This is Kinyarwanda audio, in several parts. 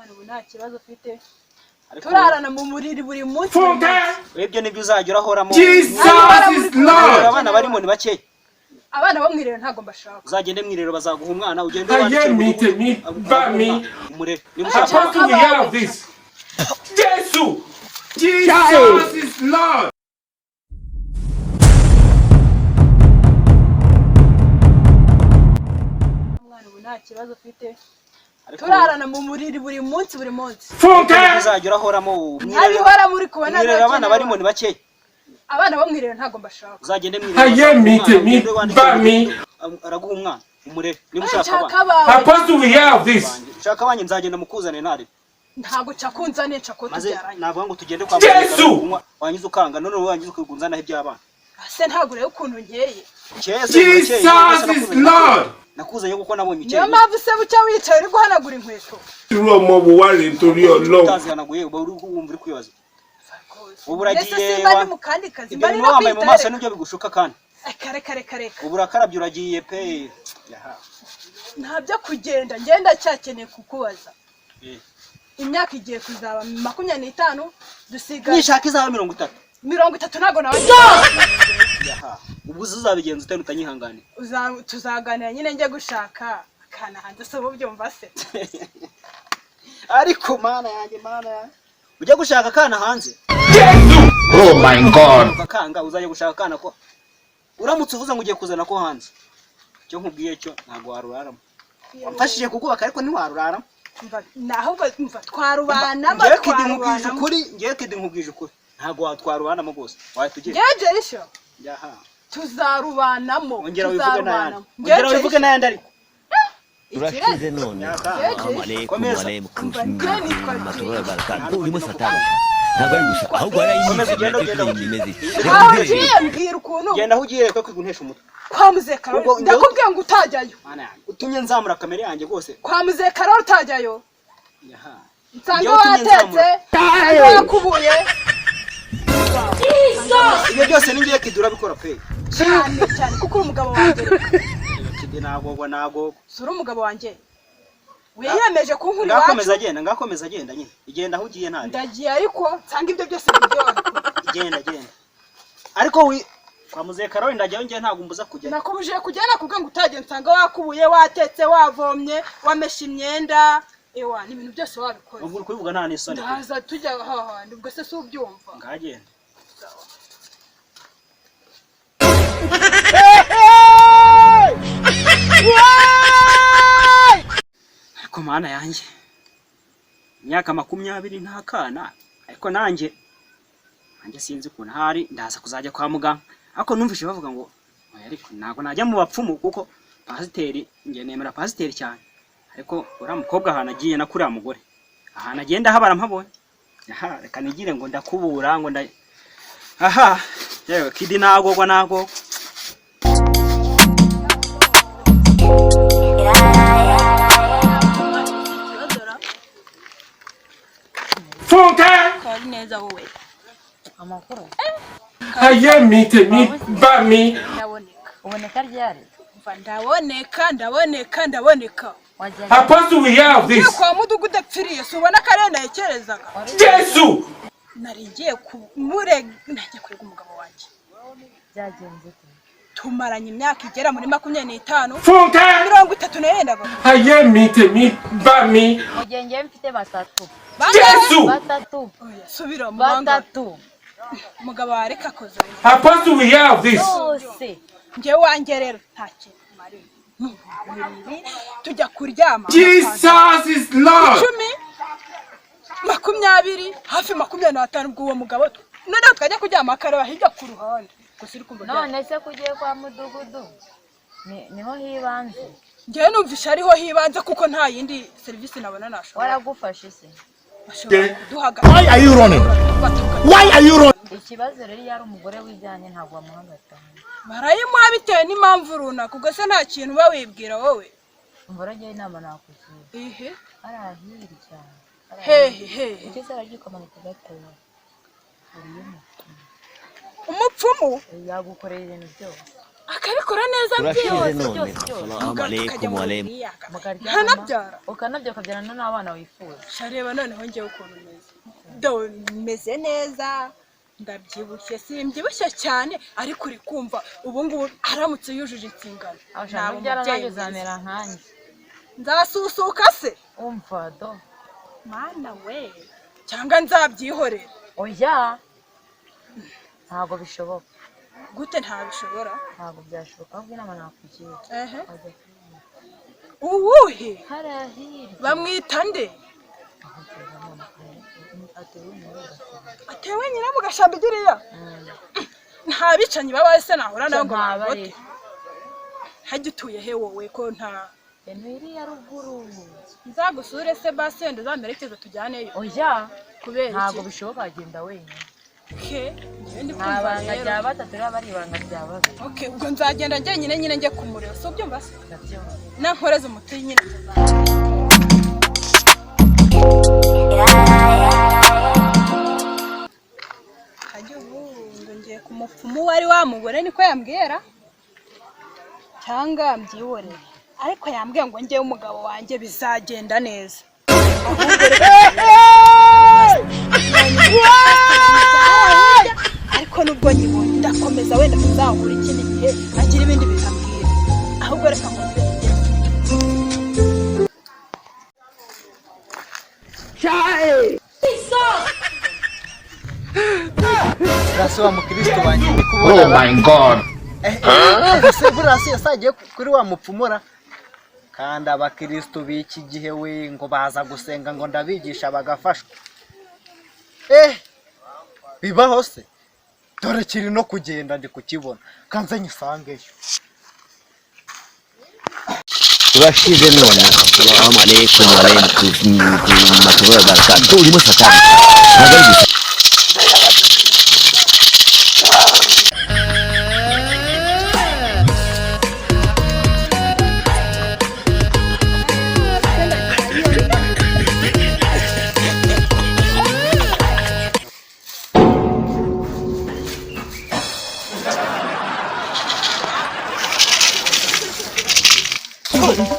umwana ubu nta kibazo ufite turarana mu muriri buri munsi webyo nibyo uzajya urahoramo abana barimo ni bake abana bo mwirero ntago mbashaka uzagende mwirero bazaguha umwana ugende umurere Jesus is Lord. umwana ubu nta kibazo ufite turarana mu muriri buri munsi uzajya urahoramo nabihora muri kubona mwirero abana barimo ni bake abana bo mwirero ntago mbashaka uzagende mwirero araguha umwana umurere niba ushaka abanye nzagenda mukuzane ntari ntago cyakunzane cako tubyaranye navuga ngo tugende kwa muganga wanyiza ukanga none wanyiza ukugunzanaho iby'abana se ntago rero ukuntu nkeye Jesus is Lord. nakuzanye kuko nabonye ikeye niyo mpamvu se bucya wicaye uri guhanagura inkweto Turomo buwari ntori Allah. utazihanaguye uba uri wumva uri kwibaza ubu uragiye bari mu kandi kazi bari no wambaye mu maso nibyo bigushuka kandi kare ubu urakarabye uragiye pe ntabyo kugenda ngenda cyakeneye kukubaza imyaka igiye kuzaba 25 dusiga nishaka izaba 30 ntago nawe ubu uzabigenza utari utanyihangane tuzaganira nyine njye gushaka akana hanze so byumva se ariko mana yanjye ujya gushaka akana hanze Oh my God. akanga uzajya gushaka akana ko uramutse uvuze ngo ugiye kuzana ko hanze cyo nkubwiye cyo ntago waruraramo wamfashije kugubaka ariko ntiwaruraramo nahubwo mva twarubana ngiye kidi nkubwije ukuri ntago watwarubanamo gose wahitugiye ngeje isho yaha tuzarubanamo ongera wivuge n'ayandi ariko urashize none amalaikum matullah barakatuh urimo satani ntabwo ari gusa ahubwo komeza mbwira ukuntu genda aho ugiye ko kwiguntesha umutwe kwa muzekaro ndakubwiye ngo utajyayo utumye nzamura kamera yanjye gose kwa muzekaro utajyayo yaha nsanga watetse wakubuye ibyo byose ningiye kidura bikora pe cyane kuko umugabo wanjye kidi nago sura umugabo wanjye wiyemeje kunkuri wacu ngakomeza agenda nyine igenda aho ugiye ntari ndagiye ariko nsanga ibyo byose igenda ariko kwa muzekaro ndajyayo ngiye ntago mbuza kujya nakubuje kujyana kubwe ngo utagiye nsanga wakubuye watetse wavomye wamesha imyenda ewa ni ibintu byose wabikoze ubwo kubivuga nta nisoni ndaza tujya haha nibwo se si ubyumva ngagenda ariko mana yanjye imyaka 20 nta kana ariko nanjye sinzi ukuntu hari ndaza kuzajya kwa muganga ariko numvise bavuga ngo ariko ntago najya mu bapfumu kuko pasiteri ngiye nemera pasiteri cyane ariko ura mukobwa ahana agiye na kuri mugore ahana agenda habara mpabonye reka nigire ngo ndakubura ngo yewe kidi nago Funka. kari neza wowe amakuru Haye mite bami. uboneka ryari ndaboneka Apostle we have this. kwa mudugudu apfiriye so ubona kare nayekerezaga Jesus. narigiye najye kurega umugabo wanjye byagenze tumaranye imyaka igera muri 25 Funka. 30 nayendaga Haye mite bami. mugenge mfite batatu Jesus. batatu subira mu banga batatu umugabo areka koza Apostle we have this. bose nge wanjye rero nta kintu mari tujya kuryama Jesus is Lord. 20 hafi 25 ubwo uwo mugabo noneho twajya kuryama akareba hirya ku ruhande gusa uri kumva none se kugiye kwa mudugudu niho hibanze ngewe numvisha ariho hibanze kuko nta yindi serivisi nabona nashobora waragufashe se Why are you running? Why are you running? ikibazo rero yari umugore wijyanye ntabwo wamuhagatana barayimuha bitewe n'impamvu runaka ubwo se nta kintu uba wibwira wowe umvaragiye inama nakugira ehe arahiri cyane hehe ugeze aragikomanika gatoya umupfumu yagukorera ibintu byose akabikora neza turashize byose none assalamu alaikum wa alaikum nkanabyara ukanabya ukabyarana n'abana wifuza. shareba noneho ngewe ukuntu meze neza ndabyibushye simbyibushye cyane ariko uri kumva ubu ngubu aramutse yujuje insingano ntabwo byaranaje zamera nkanjye nzasusuka se umva do mana we cyangwa nzabyihorera oya ntabwo bishoboka gute ntabishobora ntabwo byashoboka ahubwo inama nakugira uwuhe harahiri bamwita nde atewe nyina mu gashamba igiriya nta bicanyi babaye se nahura nabo ngo babote hajya utuye he wowe ko nta iriya ruguru nzagusure se basi wenda uzamerekeza tujyaneyo oya kubera iki ntabwo bishoboka agenda wenyine ke ndi nta banga rya batatu rero bari ibanga rya babiri okay ubwo nzagenda njyenyine nyine njye kumureba so byumva se ndabyumva nankoreza umuti nyine hajya ubu ngiye ku mupfumu wari wamubore niko yambwira cyangwa mbyihorere ariko yambwiye ngo njyewe umugabo wanjye bizagenda neza ariko nubwo nyibonye ndakomeza wenda kuzahura ikindi gihe agira ibindi bitambwira ahubwo reka ngo Rasi wa mukristo wanjye ndi kubona. Oh my god. Se burasi yasagiye kuri wa mupfumura. Kandi abakristo b'iki gihe we ngo baza gusenga ngo ndabigisha bagafashwa. Bibaho se. Dore kiri no kugenda ndi kukibona. Kanze nyisangeyo. turashize none assalamu alaikum wa rahmatullahi wa barakatuh urimo satani ntabwo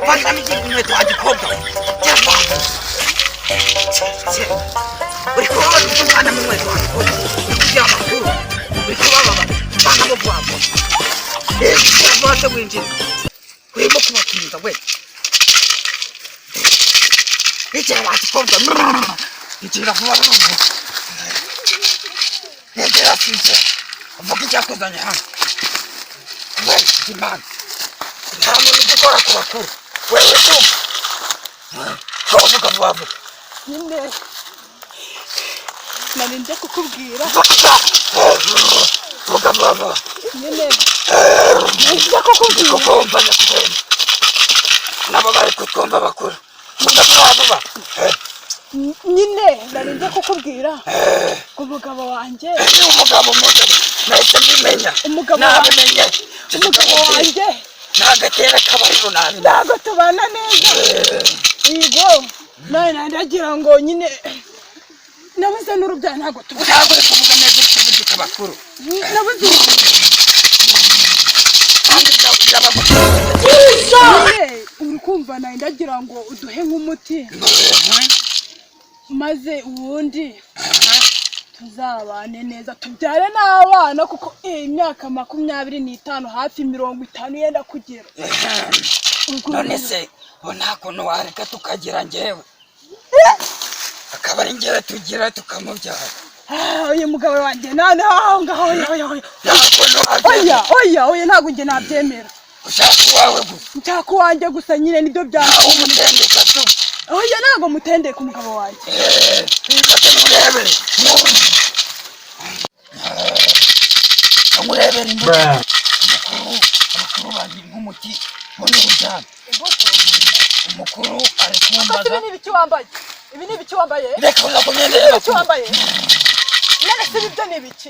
Fanta miki inkweto agikobwa cyangwa uri kubabara umwana mu nkweto agikobwa kugira amakuru uri kubabara bana bo bwabo bose winjira urimo kubakinga we icyera agikobwa icyera vuba vuba icyera sinze uvuga icyakuzanye hano we imana nta muntu ugikora ku bakuru wewe tu vuga vuba vuba nyine narinze kukubwira vuga vuba vuba nyine narinze kukubwira kukumva nyakugenda nabo bari kutwumva bakuru vuga vuba vuba nyine narinze kukubwira umugabo wanjye umugabo umeze nahise mbimenya nabimenye umugabo wanjye nagatera kabariro nabi ntabwo tubana neza yego none ndagira ngo nyine nabuze n'urubyaro ntabwo tubana ntabwo uri kuvuga neza uri kuvugisha abakuru nabuze uri kumva nawe ndagira ngo uduhe nk'umuti maze ubundi tuzabane neza tubyare n'abana kuko imyaka 25 hafi 50 yenda kugera none se bo nta kuntu wareka tukagira njyewe akaba ari njyewe tugira tukamubyara uyu mugabo wanjye none aho ngaho oya ntabwo njye nabyemera ushaka uwawe gusa nshaka uwanjye gusa nyine nibyo byanjye umutendeka tu oya ntabwo mutendeka umugabo wanjye urebere umurebere imbuto abakuru bari nk'umuti mbona urujyana umukuru ari kumbaza ibi ni ibiki wambaye reka uza kumyenda ibi ni ibiki wambaye none se ibyo ni ibiki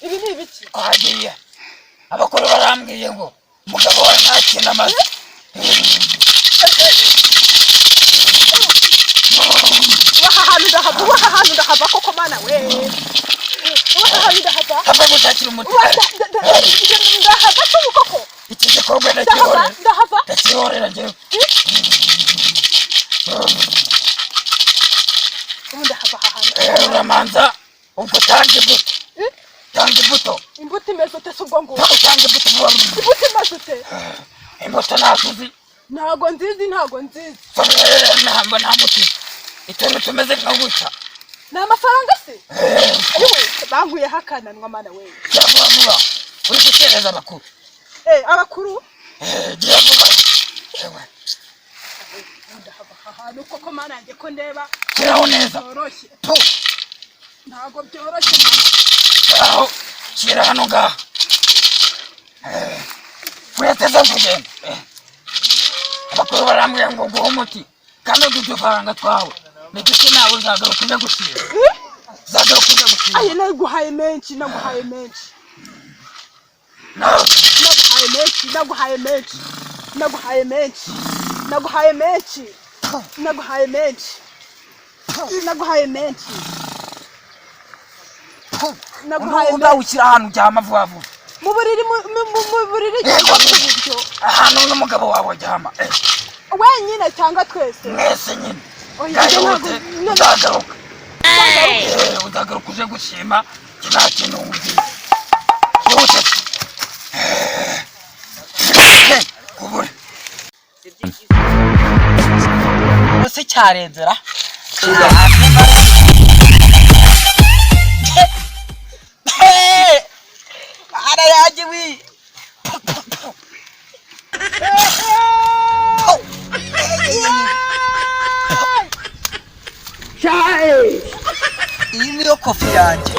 ibi ni ibiki twagiye abakuru barambwiye ngo umugabo wawe nta kintu amaze waha hantu ndahava koko mana we waha hantu ndahava hava gushakira umuti ndahava koko umukobwa ndahava ndakihorera njyewe ubu ndahava ahantu uramanza ubwo tanga imbuto tanga imbuto imbuto imeze ute se ubwo ngubwo tanga imbuto vuba imbuto imeze ute imbuto ntazuzi ntago nzizi namba nta muti ituntu tumeze nka gutya ni amafaranga se yewe bankuyeho akananwa mana we vuba vuba uri gukereza abakuru abakuru gira vuba yewe ndahava ahantu koko mana yanjye ko ndeba kiraho neza byoroshye tu ntago byoroshye aho shyira hano ngaha uyateze kugenda abakuru barambwira ngo guha umuti kandi udufaranga twawe nigisi nawe uzagaruka uje gushira uzagaruka uje gushira ayi naguhaye menshi uzawushyira ahantu uryama vuba vuba mu buriri cyangwa mu buryo ahantu n'umugabo wawe aryama wenyine cyangwa twese mwese nyine oya uzagaruka uzagaruka uje gushima nta kintu wumvira yihute kubure se cyarenzera ara yaje wi iyi niyo kofi yanjye